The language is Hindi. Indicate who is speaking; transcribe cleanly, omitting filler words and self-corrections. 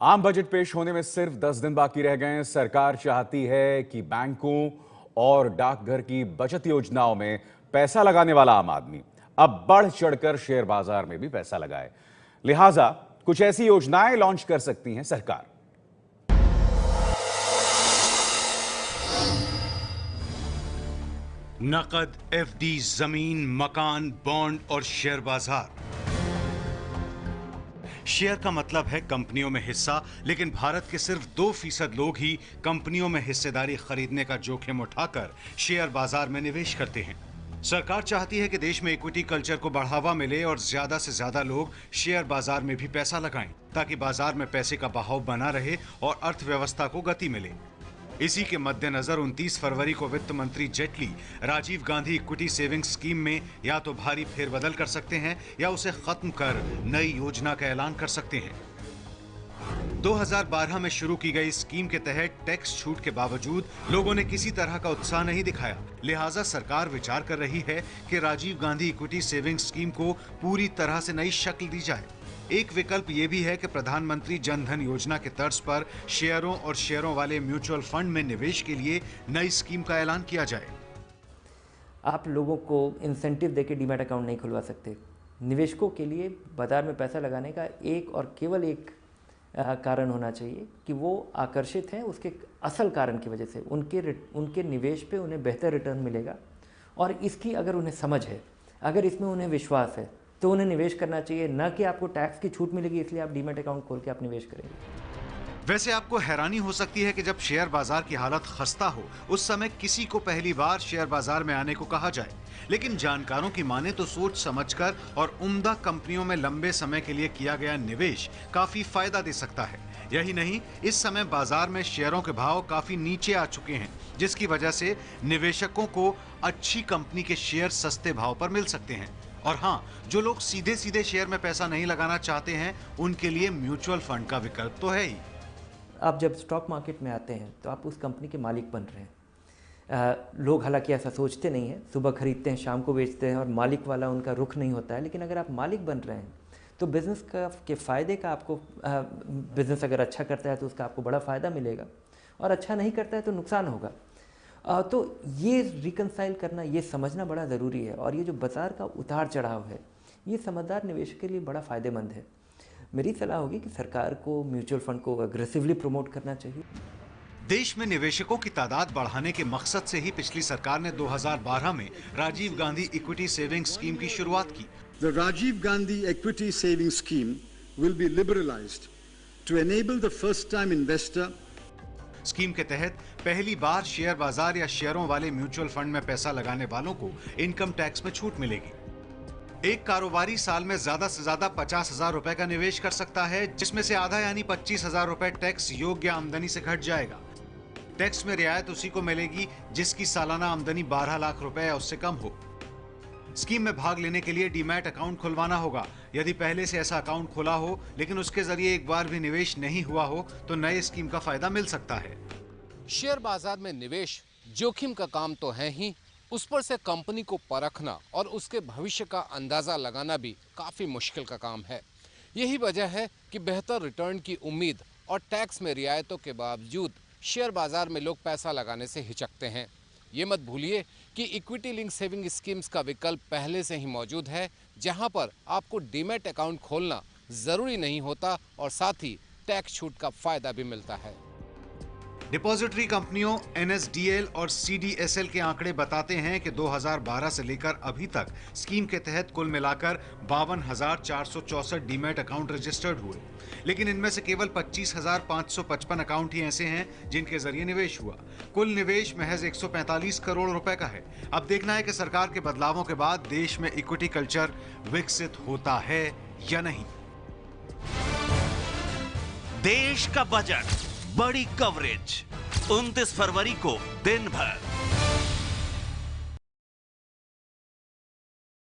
Speaker 1: आम बजट पेश होने में सिर्फ 10 दिन बाकी रह गए हैं। सरकार चाहती है कि बैंकों और डाकघर की बचत योजनाओं में पैसा लगाने वाला आम आदमी अब बढ़ चढ़कर शेयर बाजार में भी पैसा लगाए। लिहाजा कुछ ऐसी योजनाएं लॉन्च कर सकती है सरकार।
Speaker 2: नकद, एफडी, जमीन, मकान, बॉन्ड और शेयर बाजार। शेयर का मतलब है कंपनियों में हिस्सा, लेकिन भारत के सिर्फ 2% लोग ही कंपनियों में हिस्सेदारी खरीदने का जोखिम उठाकर शेयर बाजार में निवेश करते हैं। सरकार चाहती है कि देश में इक्विटी कल्चर को बढ़ावा मिले और ज्यादा से ज्यादा लोग शेयर बाजार में भी पैसा लगाएं, ताकि बाजार में पैसे का बहाव बना रहे और अर्थव्यवस्था को गति मिले। इसी के मद्देनजर 29 फरवरी को वित्त मंत्री Jaitley Rajiv Gandhi equity saving scheme में या तो भारी फेरबदल कर सकते हैं या उसे खत्म कर नई योजना का ऐलान कर सकते हैं। 2012 में शुरू की गई स्कीम के तहत टैक्स छूट के बावजूद लोगों ने किसी तरह का उत्साह नहीं दिखाया। लिहाजा सरकार विचार कर रही है कि Rajiv Gandhi equity saving scheme को पूरी तरह से नई शक्ल दी जाए। एक विकल्प ये भी है कि प्रधानमंत्री जन धन योजना के तर्ज पर शेयरों और शेयरों वाले म्यूचुअल फंड में निवेश के लिए नई स्कीम का ऐलान किया जाए।
Speaker 3: आप लोगों को इंसेंटिव देके डीमैट अकाउंट नहीं खुलवा सकते। निवेशकों के लिए बाजार में पैसा लगाने का एक और केवल एक कारण होना चाहिए कि वो आकर्षित हैं उसके असल कारण की वजह से। उनके निवेश पे उन्हें बेहतर रिटर्न मिलेगा और इसकी अगर उन्हें समझ है, अगर इसमें उन्हें विश्वास है, तो उन्हें निवेश करना चाहिए। न कि आपको टैक्स की छूट मिलेगी इसलिए आप डीमैट अकाउंट खोल के आप निवेश करेंगे।
Speaker 2: वैसे आपको हैरानी हो सकती है कि जब शेयर बाजार की हालत खस्ता हो उस समय किसी को पहली बार शेयर बाजार में आने को कहा जाए, लेकिन जानकारों की माने तो सोच समझकर और उम्दा कंपनियों में लंबे समय के लिए किया गया निवेश काफी फायदा दे सकता है। यही नहीं, इस समय बाजार में शेयरों के भाव काफी नीचे आ चुके हैं, जिसकी वजह से निवेशकों को अच्छी कंपनी के शेयर सस्ते भाव पर मिल सकते हैं। और हाँ, जो लोग सीधे सीधे शेयर में पैसा नहीं लगाना चाहते हैं उनके लिए म्यूचुअल फंड का विकल्प तो है ही।
Speaker 3: आप जब स्टॉक मार्केट में आते हैं तो आप उस कंपनी के मालिक बन रहे हैं। लोग हालांकि ऐसा सोचते नहीं हैं, सुबह खरीदते हैं शाम को बेचते हैं और मालिक वाला उनका रुख नहीं होता है। लेकिन अगर आप मालिक बन रहे हैं तो बिज़नेस के फ़ायदे का आपको, बिज़नेस अगर अच्छा करता है तो उसका आपको बड़ा फ़ायदा मिलेगा और अच्छा नहीं करता है तो नुकसान होगा। तो ये रिकंसाइल करना, ये समझना बड़ा ज़रूरी है। और ये जो बाज़ार का उतार चढ़ाव है ये समझदार निवेशक के लिए बड़ा फ़ायदेमंद है। मेरी सलाह होगी कि सरकार को म्यूचुअल फंड को अग्रेसिवली प्रमोट करना चाहिए।
Speaker 2: देश में निवेशकों की तादाद बढ़ाने के मकसद से ही पिछली सरकार ने 2012 में Rajiv Gandhi equity saving scheme की शुरुआत की।
Speaker 4: The Rajiv Gandhi Equity Savings Scheme will be liberalized to enable the first-time investor.
Speaker 2: Scheme के तहत पहली बार शेयर बाजार या शेयरों वाले म्यूचुअल फंड में पैसा लगाने वालों को इनकम टैक्स में छूट मिलेगी। एक कारोबारी साल में ज्यादा से ज्यादा 50,000 रुपए का निवेश कर सकता है, जिसमें से आधा यानी 25,000 रुपए टैक्स योग्य आमदनी से घट जाएगा। टैक्स में रियायत उसी को मिलेगी जिसकी सालाना आमदनी 12 लाख रुपए या उससे कम हो। स्कीम में भाग लेने के लिए डीमैट अकाउंट खुलवाना होगा। यदि पहले से ऐसा अकाउंट खुला हो लेकिन उसके जरिए एक बार भी निवेश नहीं हुआ हो तो नए स्कीम का फायदा मिल सकता है।
Speaker 5: शेयर बाजार में निवेश जोखिम का काम तो है ही, उस पर से कंपनी को परखना और उसके भविष्य का अंदाजा लगाना भी काफी मुश्किल का काम है। यही वजह है कि बेहतर रिटर्न की उम्मीद और टैक्स में रियायतों के बावजूद शेयर बाजार में लोग पैसा लगाने से हिचकते हैं। ये मत भूलिए कि इक्विटी लिंक सेविंग स्कीम्स का विकल्प पहले से ही मौजूद है, जहां पर आपको डीमैट अकाउंट खोलना जरूरी नहीं होता और साथ ही टैक्स छूट का फायदा भी मिलता है।
Speaker 2: डिपॉजिटरी कंपनियों NSDL और CDSL के आंकड़े बताते हैं कि 2012 से लेकर अभी तक स्कीम के तहत कुल मिलाकर 52,464 डीमैट अकाउंट रजिस्टर्ड हुए, लेकिन इनमें से केवल 25,555 अकाउंट ही ऐसे हैं जिनके जरिए निवेश हुआ। कुल निवेश महज 145 करोड़ रुपए का है। अब देखना है कि सरकार के बदलावों के बाद देश में इक्विटी कल्चर विकसित होता है या नहीं।
Speaker 6: देश का बजट, बड़ी कवरेज 29 फरवरी को दिन भर